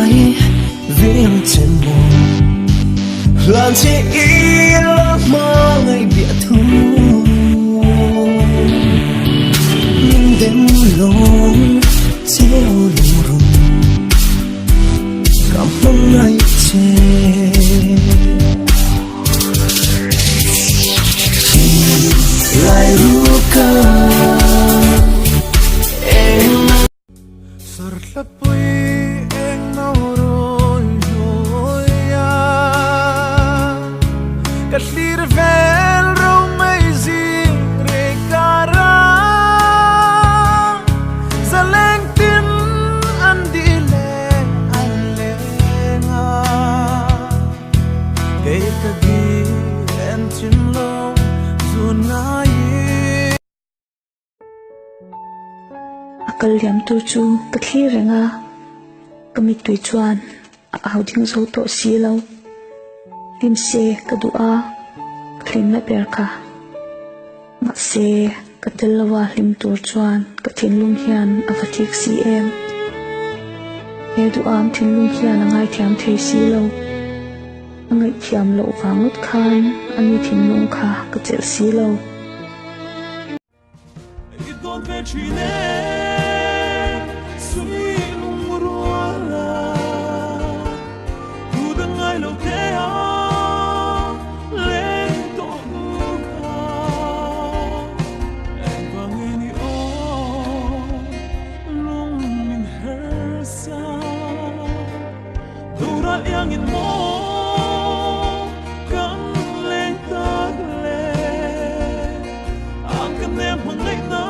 ai viếng trên môi làm chi ý lỡ mơ ngày bịa thu nhưng đêm lối treo lùng rùng cảm hứng ngày chê lại luka em sarlapui eng nauroi joya kaslir vel romaizi rekara zaleng tin andile alenga kay kagi entin lo zunai akal yam tu chu kathli renga kami tui chuan au ding zo to si lo lim se kadua khlin na per kha ma se katelawa lim tur chuan kathin lung hian avathik si em he du am thin lung hian angai thiam thei si lo angai thiam lo wangut khan ani thin lung kha ka chel si lo Don't bet you there, sweet Murwala. Who the night of day let Donuka and Bangini all long in her son. Dura young in more, come let that let. I'm gonna late now.